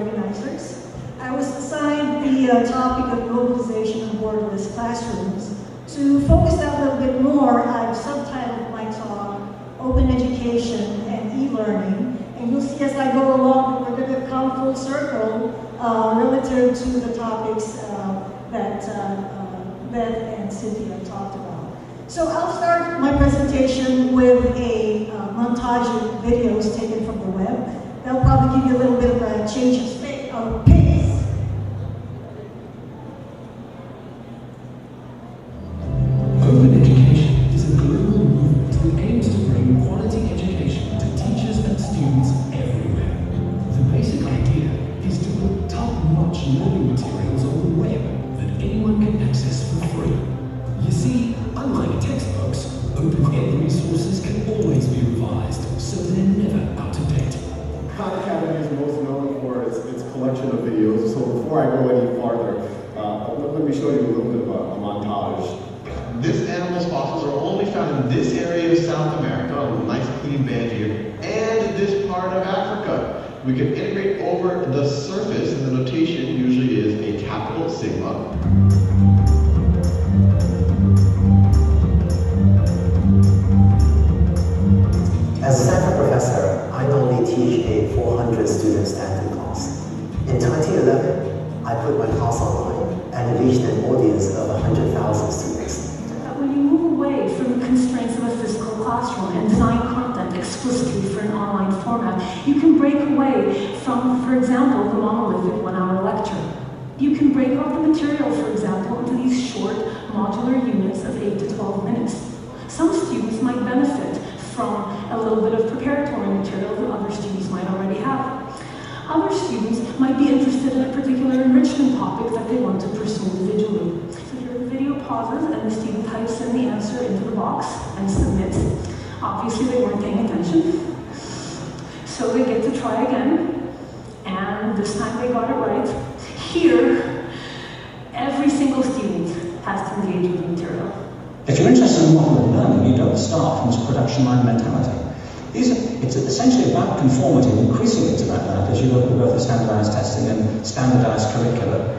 organizers. I was assigned the topic of globalization of borderless classrooms. To focus that a little bit more, I've subtitled my talk, Open Education and E-Learning. And you'll see as I go along, we're going to come full circle relative to the topics that Beth and Cynthia talked about. So I'll start my presentation with a montage of videos taken from the web. That'll probably give you a little bit of a change of pace. Open education is a global movement that aims to bring quality education to teachers and students everywhere. The basic idea is to put top-notch learning materials on the web that anyone can access for free. You see, unlike textbooks, open-ed resources can always be revised, so they're never out of date. Khan Academy is most known for its collection of videos, so before I go any farther, let me show you a little bit of a montage. This animal's fossils are only found in this area of South America, a nice clean band here, and this part of Africa. We can integrate over the surface, and the notation usually is a capital sigma. As a Stanford professor, I normally teach a 400 student Stanford class. In 2011, I put my class online and reached an audience of 100,000 students. When you move away from the constraints of a physical classroom and design content explicitly for an online format, you can break away from, for example, the monolithic one-hour lecture. You can break up the material, for example, into these short, modular units of 8 to 12 minutes. Some students might benefit from a little bit of preparatory material that other students might already have. Other students might be interested in a particular enrichment topic that they want to pursue individually. So here the video pauses and the student types in the answer into the box and submits. Obviously they weren't paying attention. So they get to try again, and this time they got it right. Here, every single student has to engage with the material. If you're interested in modular learning, you don't start from this production line mentality. It's essentially about conformity, and increasingly it's about that as you look at both the standardized testing and standardized curricula.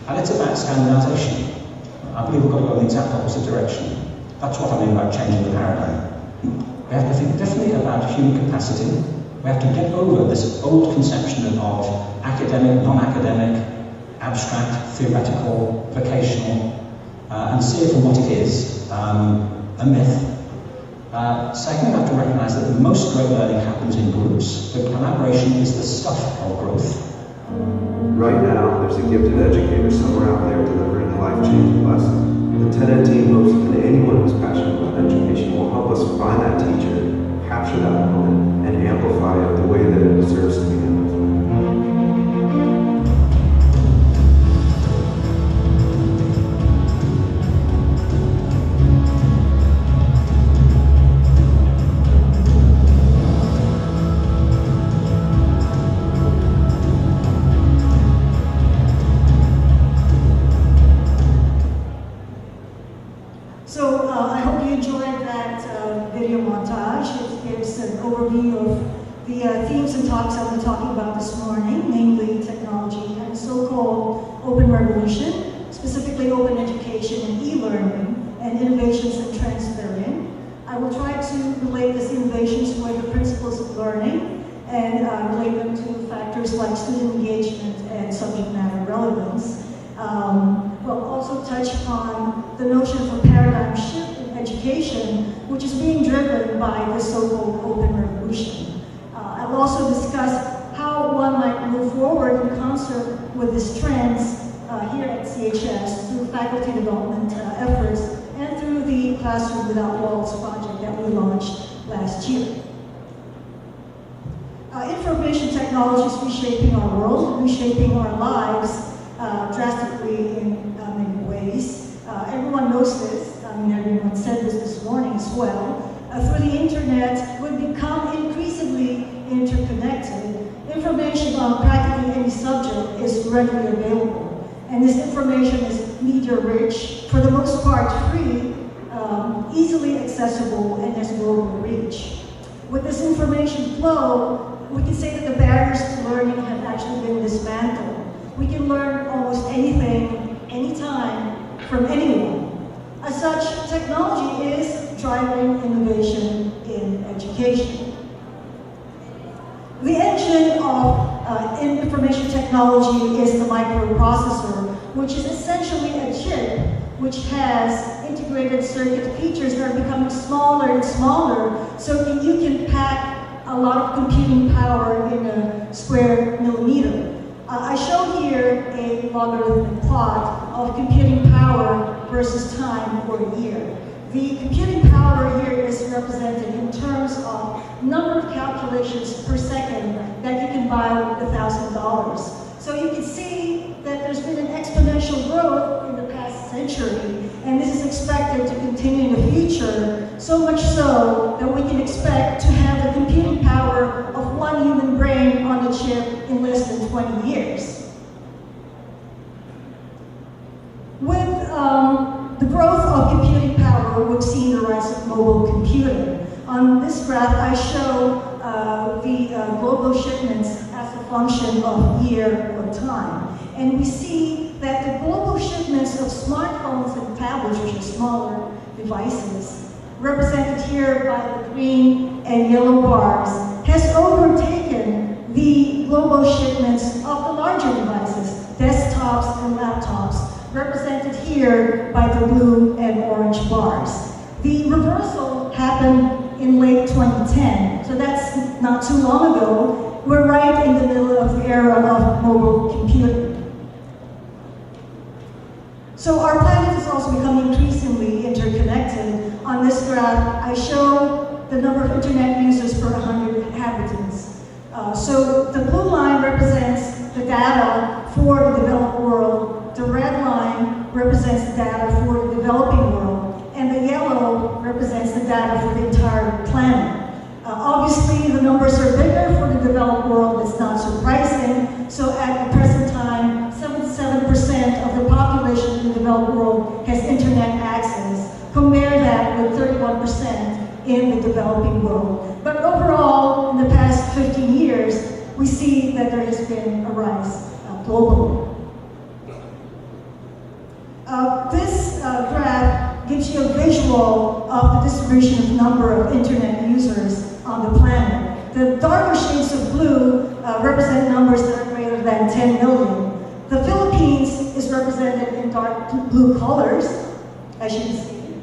And it's about standardization. I believe we've got to go in the exact opposite direction. That's what I mean by changing the paradigm. We have to think differently about human capacity. We have to get over this old conception of academic, non-academic, abstract, theoretical, vocational, and see it for what it is, a myth. Second, we have to recognize that most great learning happens in groups, but collaboration is the stuff of growth. Right now, there's a gifted educator somewhere out there delivering a life-changing lesson. The TED team hopes that anyone who's passionate about education will help us find that teacher, capture that moment, and amplify it the way that it deserves to be amplified. I hope you enjoyed that video montage. It gives an overview of the themes and talks I've been talking about this morning, namely technology and so-called open revolution, specifically open education and e-learning, and innovations and trends therein. I will try to relate these innovations with the principles of learning and relate them to factors like student engagement and subject matter relevance. We'll also touch upon the notion of a paradigm shift in education, which is being driven by the so-called open revolution. I'll also discuss how one might move forward in concert with these trends here at CHS through faculty development efforts and through the Classroom Without Walls project that we launched last year. Information technology is reshaping our world, reshaping our lives drastically in many ways. Everyone knows this. I mean, everyone said this morning as well. Through the internet, we've become increasingly interconnected. Information on practically any subject is readily available. And this information is media-rich, for the most part free, easily accessible, and has global reach. With this information flow, we can say that the barriers to learning have actually been dispelled from anyone. As such, technology is driving innovation in education. The engine of information technology is the microprocessor, which is essentially a chip which has integrated circuit features that are becoming smaller and smaller, so that you can pack a lot of computing power in a square millimeter. I show here a logarithmic plot of computing power versus time for a year. The computing power here is represented in terms of number of calculations per second that you can buy with $1,000. So you can see that there's been an exponential growth in the past century, and this is expected to continue in the future, so much so that we can expect to have the computing power of one human brain on a chip in less than 20 years. With the growth of computing power, we've seen the rise of mobile computing. On this graph, I show the global shipments as a function of year or time. And we see that the global shipments of smartphones and tablets, which are smaller devices, represented here by the green and yellow bars, has overtaken the global shipments of the larger devices, desktops and laptops, represented here by the blue and orange bars. The reversal happened in late 2010, so that's not too long ago. We're right in the middle of the era of mobile computing. So our planet is also becoming increasingly interconnected. On this graph, I show the number of internet users per 100 inhabitants. So the blue line represents the data for the developed world, the red line represents the data for the developing world, and the yellow represents the data for the entire planet. Obviously, the numbers are bigger for the developed world. It's not surprising. So at the present time, 77% of the population in the developed world has internet access. Compare that with 31% in the developing world. But overall, in the past 15 years, we see that there has been a rise globally. This graph gives you a visual of the distribution of number of internet users on the planet. The darker shades of blue represent numbers that are greater than 10 million. The Philippines is represented in dark blue colors, as you can see.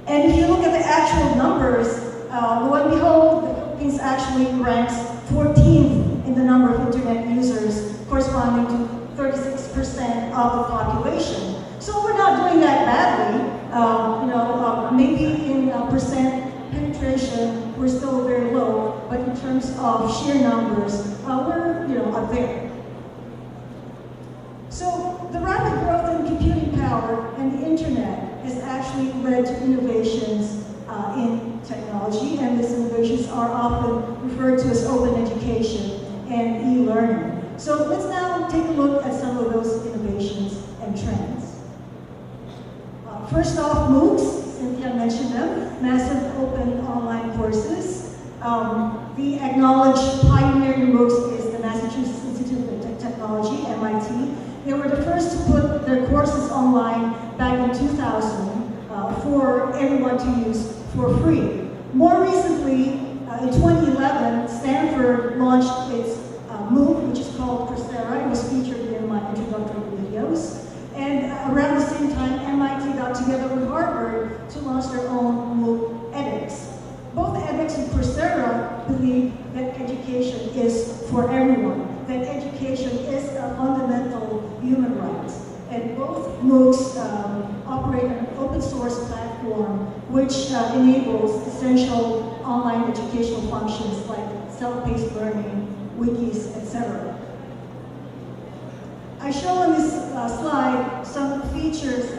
And if you look at the actual numbers, lo and behold, the Philippines actually ranks 14th in the number of internet users, corresponding to 36% of the population. So we're not doing that badly. Maybe in percent penetration, we're still very low, but in terms of sheer numbers, we're up there. So the rapid growth in computing power and the internet has actually led to innovations in technology, and these innovations are often referred to as open education and e-learning. So let's now take a look at some of those innovations and trends. First off, MOOCs, Cynthia mentioned them, massive open online courses. The acknowledged pioneer in MOOCs is the Massachusetts Institute of Technology, MIT. They were the first to put their courses online back in 2000 for everyone to use for free. More recently, in 2011, Stanford launched its MOOC, which is called Coursera. It was featured in my introductory videos. And around the same time, MIT got together with Harvard to launch their own MOOC edX. Both edX and Coursera believe that education is for everyone, that education is a fundamental human right. And both MOOCs operate on an open source platform which enables essential online educational functions like self-paced learning, wikis, etc. I show on this slide some features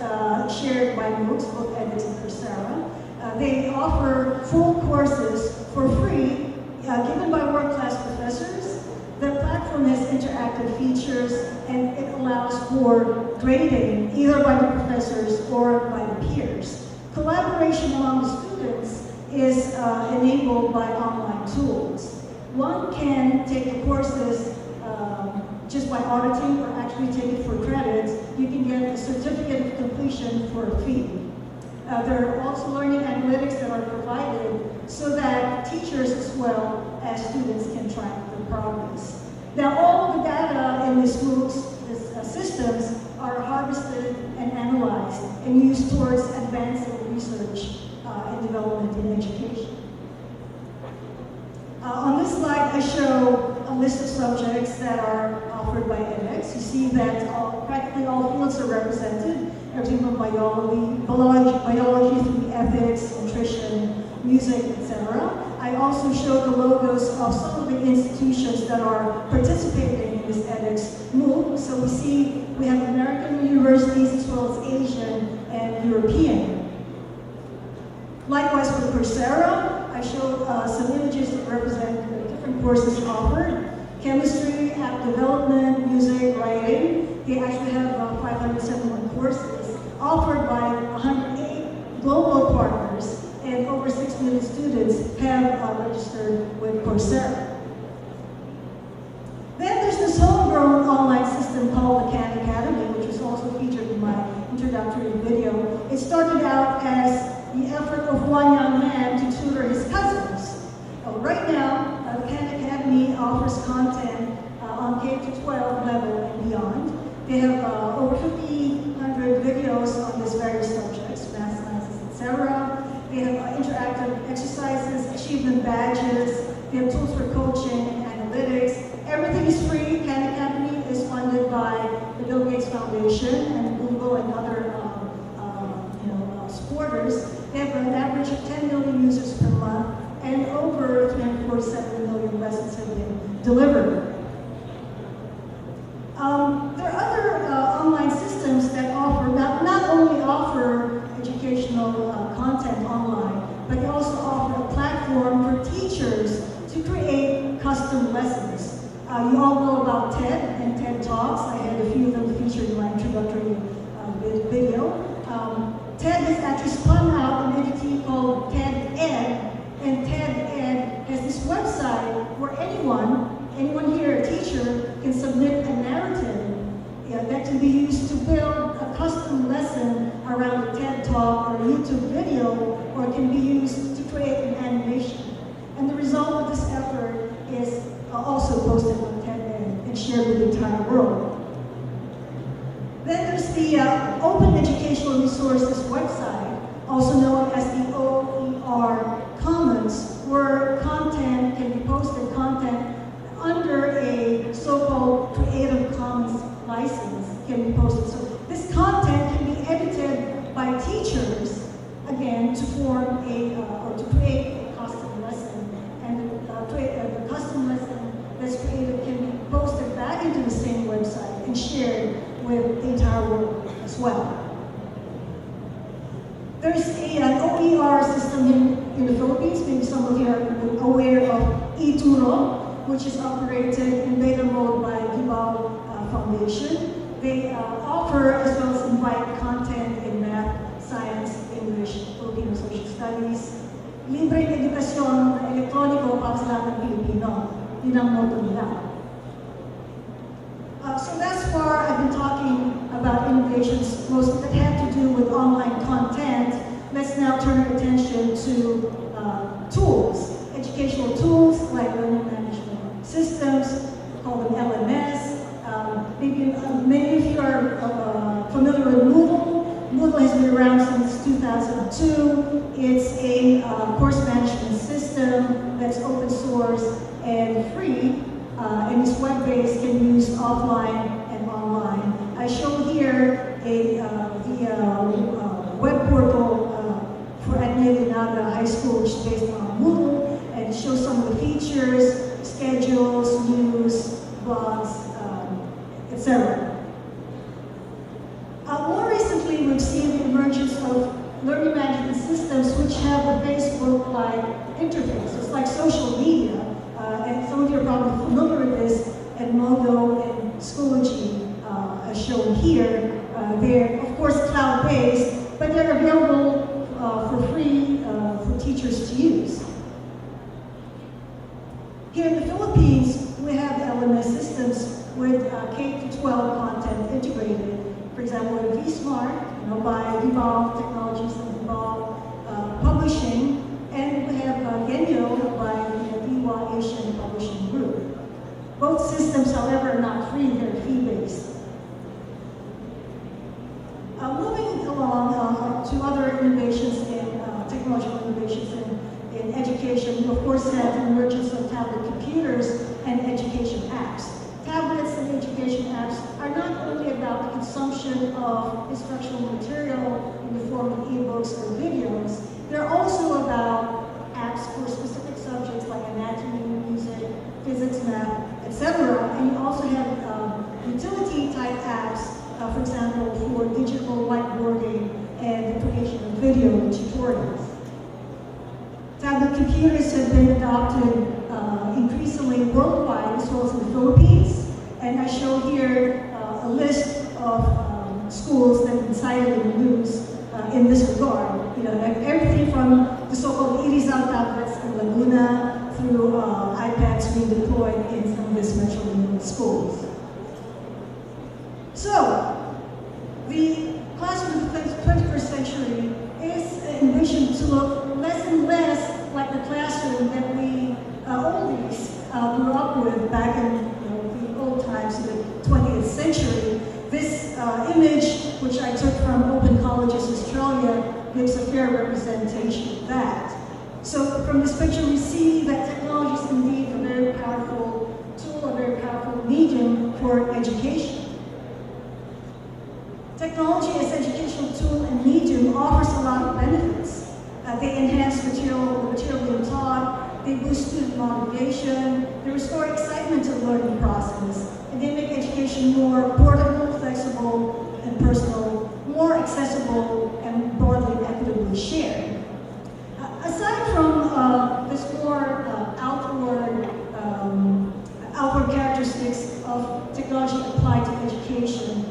shared by MOOCs, both edX and Coursera. They offer full courses for free, given by world-class professors. The platform has interactive features, and it allows for grading, either by the professors or by the peers. Collaboration among the students is enabled by online tools. One can take the courses just by auditing, or actually take it for credit you can get a certificate of completion for a fee. There are also learning analytics that are provided so that teachers as well as students can track their progress. Now, all of the data in these systems are harvested and analyzed and used towards advancing research and development in education. On this slide, I show a list of subjects that are offered by edX. You see that practically all fields are represented, everything from biology through ethics, nutrition, music, etc. I also show the logos of some of the institutions that are participating in this edX MOOC. So we see we have American universities as well as Asian and European. Likewise for Coursera, I showed some images that represent the different courses offered. Chemistry, app development, music, writing. They actually have 571 courses offered by 108 global partners, and over 6 million students have registered with Coursera. Then there's this homegrown online system called the Khan Academy, which was also featured in my introductory video. It started out as the effort of one young man to tutor his cousins. Right now, the Khan Academy offers content on K-12 level and beyond. They have over 1,500 videos on these various subjects, math, sciences, etc. They have interactive exercises, achievement badges. They have tools for coaching and analytics. Everything is free. Khan Academy is funded by the Bill Gates Foundation and Google and other supporters. They have an average of 10 million users per month, and over 347 million lessons have been delivered. There are other online systems that not only offer educational content online, but they also offer a platform for teachers to create custom lessons. You all know about TED and TED Talks. I had a few of them featured in my introductory video. TED has actually spun out an entity called TED Ed, and TED Ed has this website where anyone here, a teacher, can submit a narrative that can be used to build a custom lesson around a TED Talk or a YouTube video, or it can be used to create an animation. And the result of this effort is also posted on TED Ed and shared with the entire world. Then there's the Open Educational Resources website, also known as the OER Commons, where content can be posted, content under a so-called Creative Commons license can be posted. So this content can be edited by teachers, again, to form or to create a custom lesson. And the custom lesson that's created can be posted back into the same website and shared with the entire world as well. There's an OER system in the Philippines. Maybe some of you are aware of eTuro, which is operated in beta mode by Gibao Foundation. They offer as well as invite content in math, science, English, Filipino social studies. Libreng edukasyon na elektroniko para sa lahat ng Pilipino. Yun ang motto nila. So thus far, I've been talking about innovations mostly that have to do with online content. Let's now turn our attention to tools, educational tools like learning management systems, call them LMS. Maybe many of you are familiar with Moodle. Moodle has been around since 2002. It's a course management system that's open source and free. And it's web-based, can be used offline and online. I show here the web portal for Naga High School, which is based on Moodle, and it shows some of the features, schedules, news, blogs, etc. More recently, we've seen the emergence of learning management systems which have a Facebook-like interface. It's like social media. And some of you are probably familiar with this, Edmodo and Schoology, as shown here. They're, of course, cloud-based, but they're available for free for teachers to use. Here in the Philippines, we have LMS systems with K-12 content integrated. For example, V-Smart, by Evolve Technologies and Evolve Publishing, and we have Genyo by the Iwa Asian Publishing Group. Both systems, however, are not free, they're fee-based. Moving along to other innovations in technological innovations in education, we of course have the emergence of tablet computers and education apps. Tablets and education apps are not only about the consumption of instructional material in the form of ebooks or videos, they're also about apps for specific subjects like anatomy, music, physics, math, etc. And you also have utility type apps, for example, for digital whiteboarding and the creation of video tutorials. Tablet computers have been adopted increasingly worldwide as well as in the Philippines. And I show here a list of schools that have been cited in the news in this regard. Everything from the so-called Hizon tablets in Laguna through iPads being deployed in some of these metro schools. So, the classroom of the 21st century is envisioned to look less and less like the classroom that we oldies grew up with back in the old times of the 20th century. This image, which I took from Open Colleges Australia, gives a fair representation of that. So from this picture, we see that technology is indeed a very powerful tool, a very powerful medium for education. Technology as educational tool and medium offers a lot of benefits. They enhance the material being taught, they boost student motivation, they restore excitement to the learning process, and they make education more portable, flexible, and personal, more accessible, and broadly and equitably shared. Aside from this more outward characteristics of technology applied to education,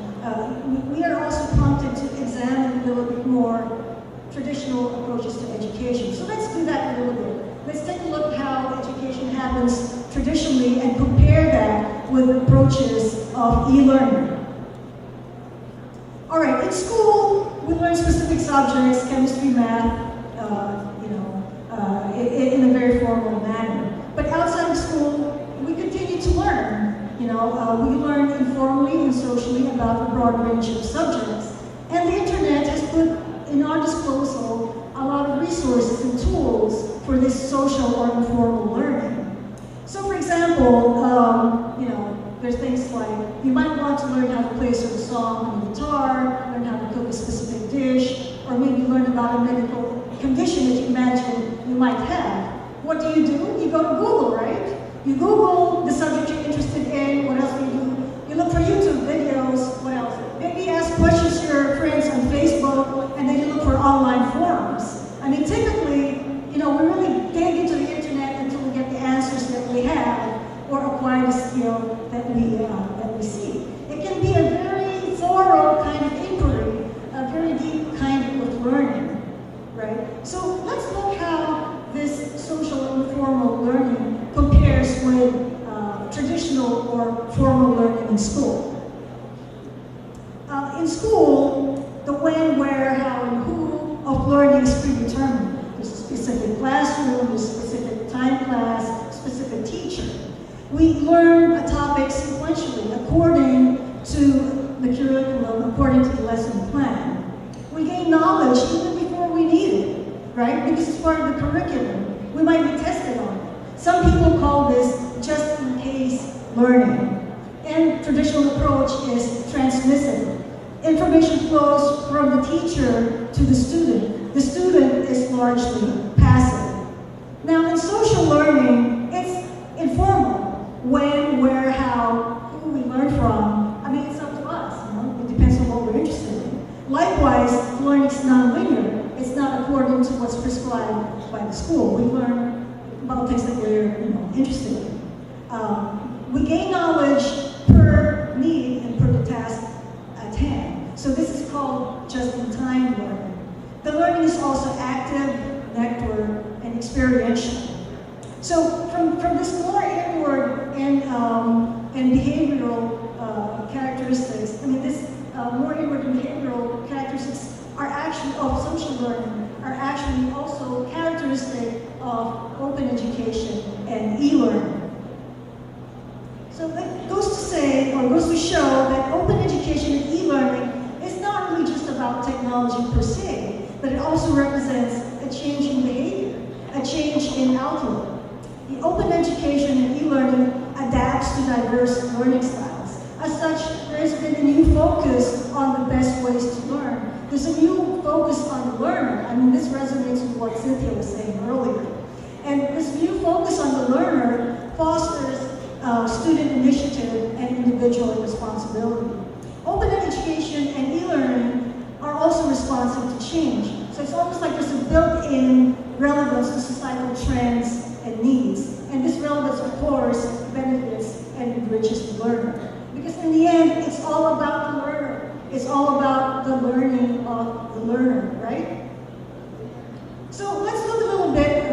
we are also prompted to examine a little bit more traditional approaches to education. So let's do that a little bit. Let's take a look at how education happens traditionally and compare that with approaches of e-learning. All right, in school, we learn specific subjects, chemistry, math, in a very formal manner. But outside of school, we continue to learn. We learn informally and socially about a broad range of subjects. And the internet has put in our disposal a lot of resources and tools for this social or informal learning. So for example, there's things like, you might want to learn how to play a certain song on the guitar, learn how to cook a specific dish, or maybe learn about a medical condition that you imagine you might have. What do? You go to Google, right? You Google the subject you're interested in. What else do? You look for YouTube videos. What else? Maybe ask questions to your friends on Facebook, and then you look for online forums. I mean, typically, we really dig into the internet until we get the answers that we have, or acquire the skill that we seek. It can be a very thorough kind of inquiry, a very deep kind of learning, right? So let's look how this social informal learning compares with traditional or formal learning in school. In school, the when, where, how, and who of learning is predetermined. There's a specific classroom, there's a specific time class, specific teacher. We learn a topic sequentially according to the curriculum, according to the lesson plan. We gain knowledge even before we need it, right? Because it's part of the curriculum. We might be tested on it. Some people call this just-in-case learning. And traditional approach is transmissive. Information flows from the teacher to the student. The student is largely passive. Now, in social learning, it's informal. When, where, how, who we learn from. I mean, it's up to us. It depends on what we're interested in. Likewise, learning is non-linear. It's not according to what's prescribed by the school. We learn about things that we're interested in. We gain knowledge per need and per the task at hand. So this is called just-in-time learning. The learning is also active, network, and experiential. So from this more inward and behavioral characteristics, this more inward of social learning are actually also characteristic of open education and e-learning. So that goes to say, or goes to show, that open education and e-learning is not really just about technology per se, but it also represents a change in behavior, a change in outlook. The open education and e-learning adapts to diverse learning styles. As such, there's been a new focus on the best ways to learn. There's a new focus on the learner. I mean, this resonates with what Cynthia was saying earlier. And this new focus on the learner fosters student initiative and individual responsibility. Open education and e-learning are also responsive to change. So it's almost like there's a built-in relevance to societal trends and needs. And this relevance, of course, benefits and enriches the learner. Because in the end, it's all about the learner. It's all about the learning of the learner, right? So let's look a little bit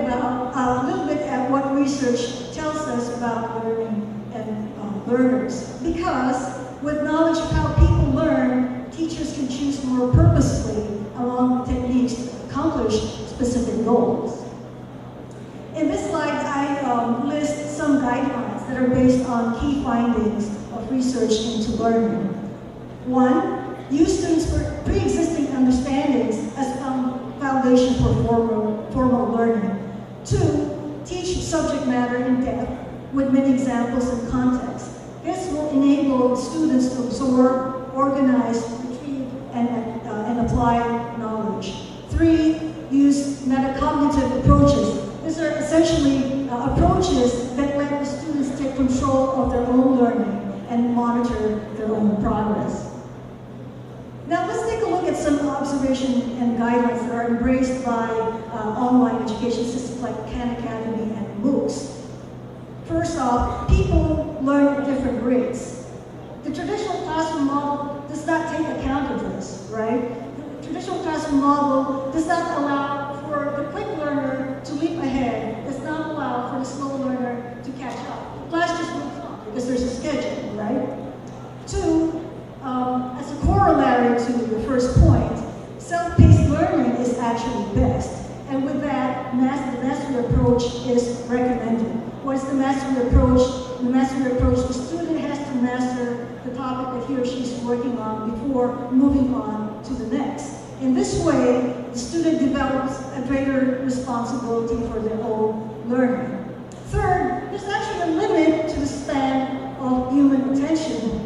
at what research tells us about learning and learners. Because with knowledge of how people learn, teachers can choose more purposefully along techniques to accomplish specific goals. In this slide, I list some guidelines that are based on key findings of research into learning. 1, use students' pre-existing understandings as foundation for formal learning. 2, teach subject matter in depth with many examples and context. This will enable students to absorb, organize, retrieve, and apply knowledge. 3, use metacognitive approaches. These are essentially approaches that let the students take control of their own learning and monitor their own progress. Now let's take a look at some observations and guidelines that are embraced by online education systems like Khan Academy and MOOCs. First off, people learn at different rates. The traditional classroom model does not take account of this, right? The traditional classroom model does not allow for the quick learner to leap ahead, does not allow for the slow learner to catch up. The class just moves on because there's a schedule, right? 2, as a corollary to the first point, self-paced learning is actually best. And with that, the mastery approach is recommended. What is the mastery approach? The mastery approach, the student has to master the topic that he or she is working on before moving on to the next. In this way, the student develops a greater responsibility for their own learning. Third, there's actually a limit to the span of human attention.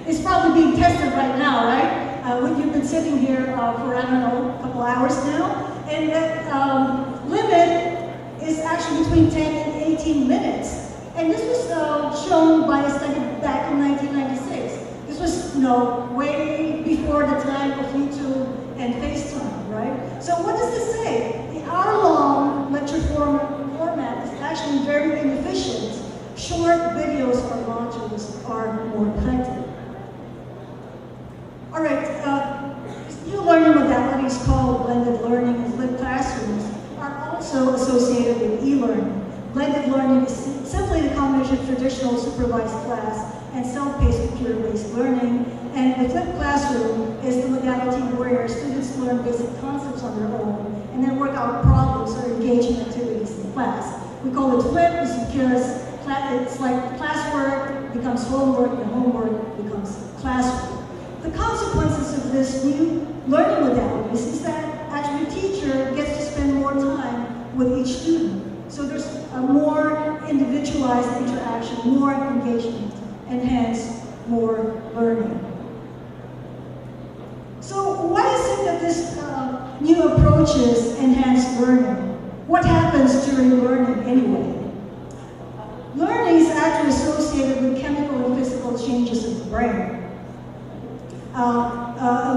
It's probably being tested right now, right? You've been sitting here for, I don't know, a couple hours now, and that limit is actually between 10 and 18 minutes. And this was shown by a study back in 1996. This was, way before the time of YouTube and FaceTime, right? So what does this say? The hour-long lecture format is actually very inefficient. Short videos or modules are more effective. All right, new learning modalities called blended learning and flipped classrooms are also associated with e-learning. Blended learning is simply the combination of traditional supervised class and self-paced peer-based learning. And the flipped classroom is the modality where students learn basic concepts on their own and then work out problems or engage in activities in class. We call it flipped because it's like classwork becomes homework and homework becomes classwork. The consequences of this new learning modalities is that actually the teacher gets to spend more time with each student. So there's a more individualized interaction, more engagement, and hence more learning. So why is it that this new approaches enhance learning? What happens during learning anyway? Learning is actually associated with chemical and physical changes in the brain.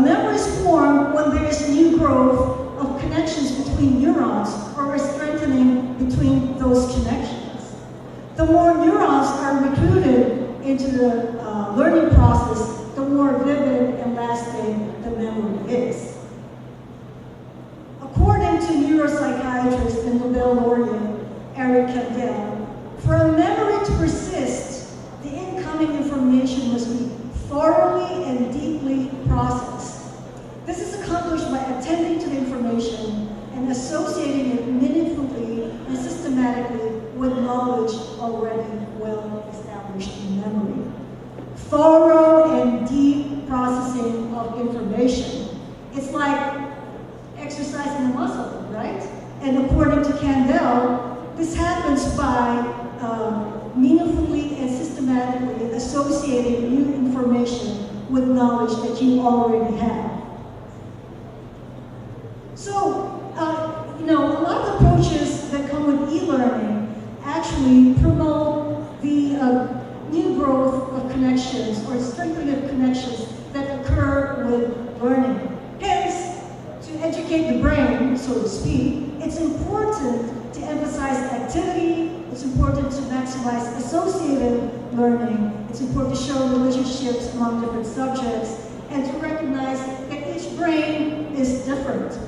Memories form when there is new growth of connections between neurons or a strengthening between those connections. The more neurons are recruited into the learning process, the more vivid and lasting the memory is. According to neuropsychiatrist and Nobel laureate Eric Kandel, for a memory to persist, the incoming information must be thoroughly and deeply processed. This is accomplished by attending to the thorough and deep processing of information. It's like exercising a muscle, right? And according to Campbell, this happens by meaningfully and systematically associating new information with knowledge that you already have. So, a lot of approaches that come with e-learning actually promote the new growth of connections or strengthening of connections that occur with learning. Hence, to educate the brain, so to speak, it's important to emphasize activity, it's important to maximize associative learning, it's important to show relationships among different subjects, and to recognize that each brain is different.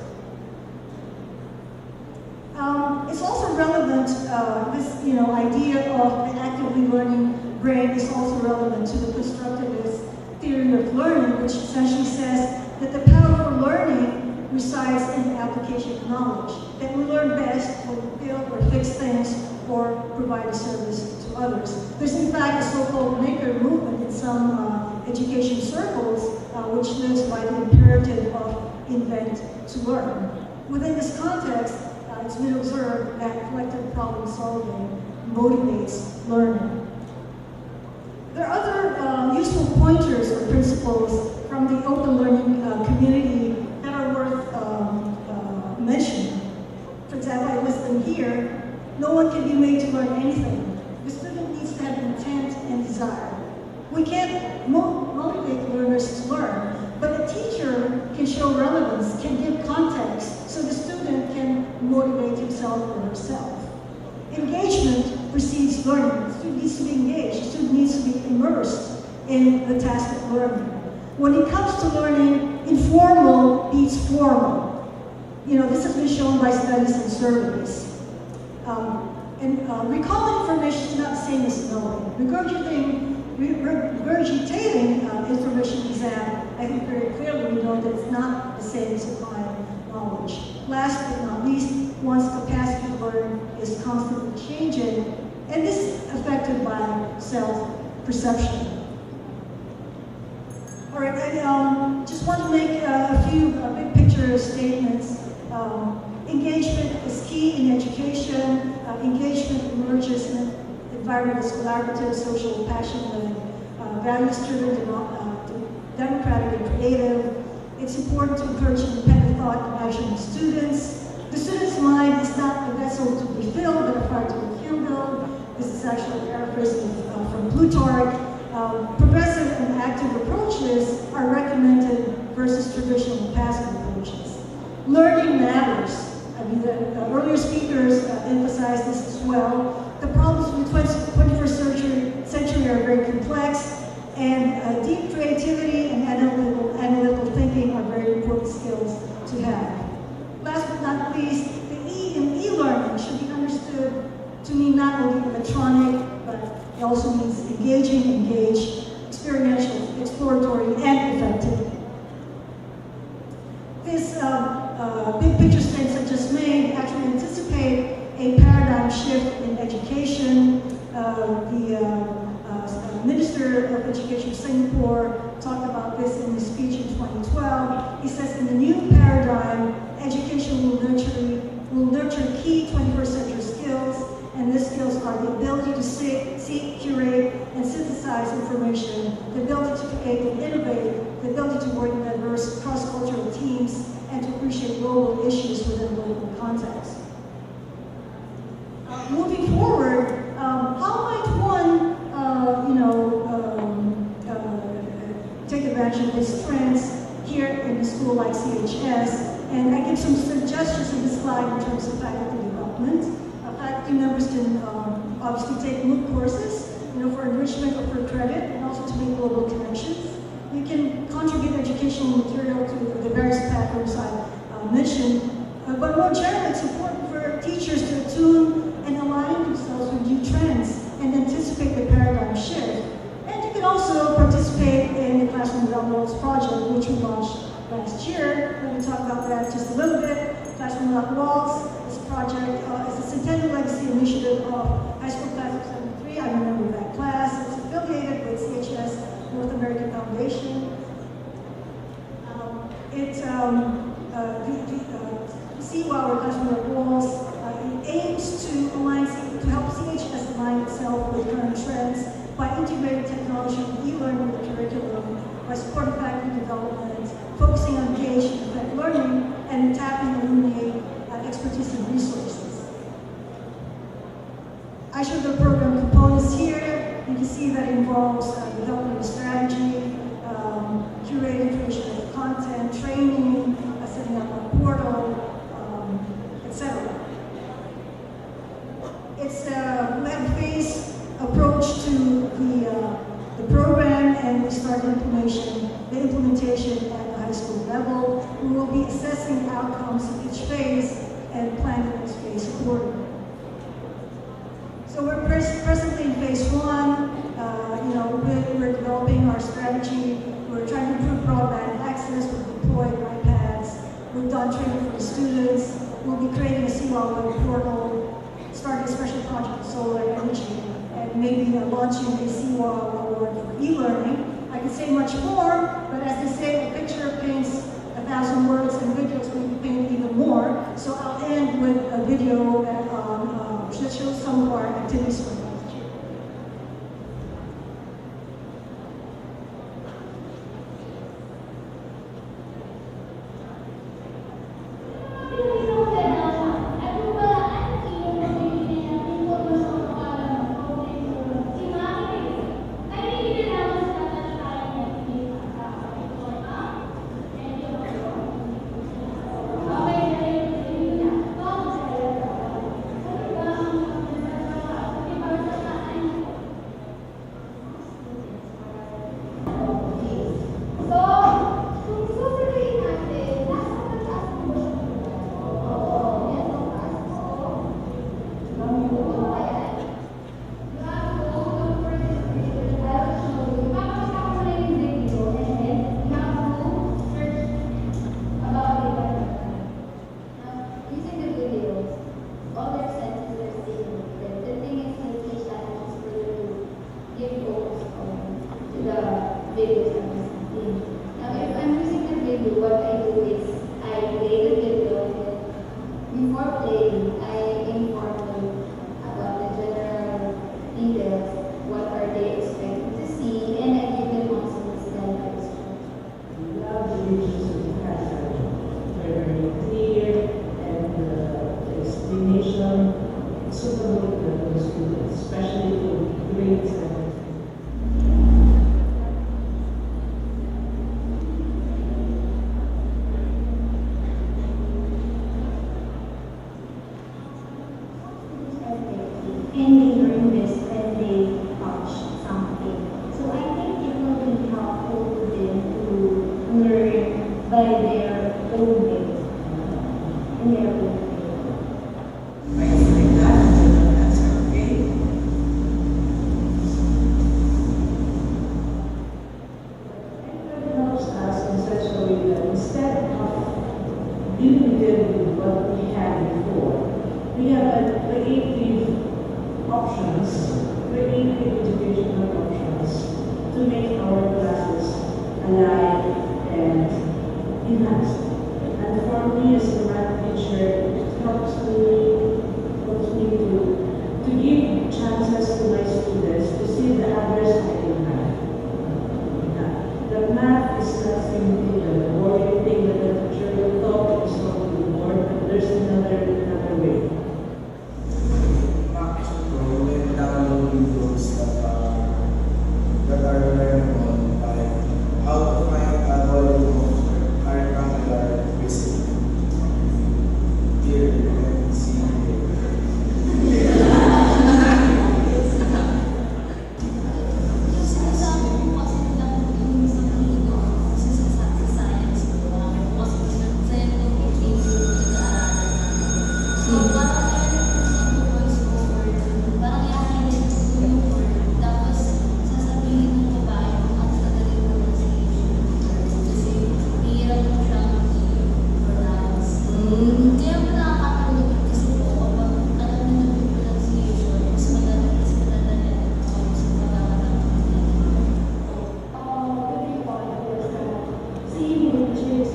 It's also relevant, this idea of the actively learning brain is also relevant to the constructivist theory of learning, which essentially says that the power for learning resides in the application of knowledge, that we learn best when we build or fix things or provide a service to others. There's in fact a so-called maker movement in some education circles which lives by the imperative of invent to learn. Within this context, it's been observed that collective problem solving motivates learning. There are other useful pointers or principles from the open learning community that are worth mentioning. For example, I list them here. No one can be made to learn anything. The student needs to have intent and desire. We can't motivate learners to learn, but a teacher can show relevance, can give context, so the student can motivate himself or herself. Engagement precedes learning. The student needs to be engaged. The student needs to be immersed in the task of learning. When it comes to learning, informal beats formal. This has been shown by studies and surveys. Recalling information is not the same as knowing. Regurgitating information exam, I think very clearly we know that it's not the same as applying knowledge. Last but not least, one's capacity to learn is constantly changing, and this is affected by self-perception. All right, I just want to make a few big picture statements. Engagement is key in education. Engagement emerges in an environment that's collaborative, social, passionate, values-driven, democratic, and creative. It's important to encourage independent thought and action in students. The student's mind is not a vessel to be filled, but a fire to be kindled. This is actually a paraphrase from Plutarch. Progressive and active approaches are recommended versus traditional passive approaches. Learning matters. The earlier speakers emphasized this as well. The problems of the 21st century are very complex, and deep creativity and analytical thinking are very important skills to have. Last but not least, the E in e-learning should be understood to mean not only electronic, but it also means engaging, engaged, experiential, exploratory, and effective. This big picture statements I just made actually anticipate a paradigm shift in education. The Minister of Education of Singapore talked about this in his speech in 2012. He says, in the new paradigm, education will nurture key 21st century skills, and these skills are the ability to seek, curate, and synthesize information, the ability to create and innovate, the ability to work in diverse cross-cultural teams, and to appreciate global issues within a local context. Moving forward, how might one, take advantage of these trends here in a school like CHS? And I give some suggestions in this slide in terms of faculty development. Faculty members can obviously take MOOC courses, for enrichment or for credit, and also to make global connections. You can contribute educational material to the various platforms I mentioned, but more generally, it's important for teachers to attune and align themselves with new trends and anticipate the paradigm shift. And you can also participate in the Classroom Without Walls project, which we launched last year. Let me talk about that just a little bit. Classroom Without Walls, this project is a Centennial Legacy initiative of High School Class of 73. I remember that class. It's affiliated with CHS North American Foundation. CWOW, Customer Walls, it aims to help CHS align itself with current trends by integrating technology and e-learning with the curriculum, by supporting faculty development, focusing on engaged and effective learning, and tapping and illuminating expertise and resources. I showed the program components here. You can see that it involves developing a strategy, curating creation of content, training, setting up a portal, etc. It's a lab-based approach to the program, and we start the implementation at the high school level. We will be assessing outcomes of each phase and plan the next phase accordingly. So we're presently in phase one. We're developing our strategy. We're trying to improve broadband access. We've deployed iPads. We've done training for the students. We'll be creating a CWOW web portal, starting a special project with solar energy, and maybe launching a CWOW award for e-learning. I could say much more, but as they say, a picture paints 1,000 words, and videos will paint even more. So I'll end with a video that shows some of our activities for last year.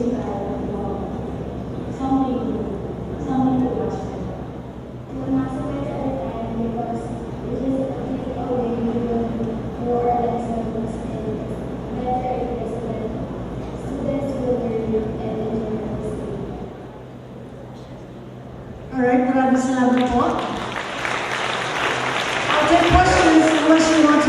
using something to watch them. To maximize our time because it is a way to learn more lessons and better investment. Students will learn and enjoy the study. Alright, maraming salamat po. I'll take questions unless you want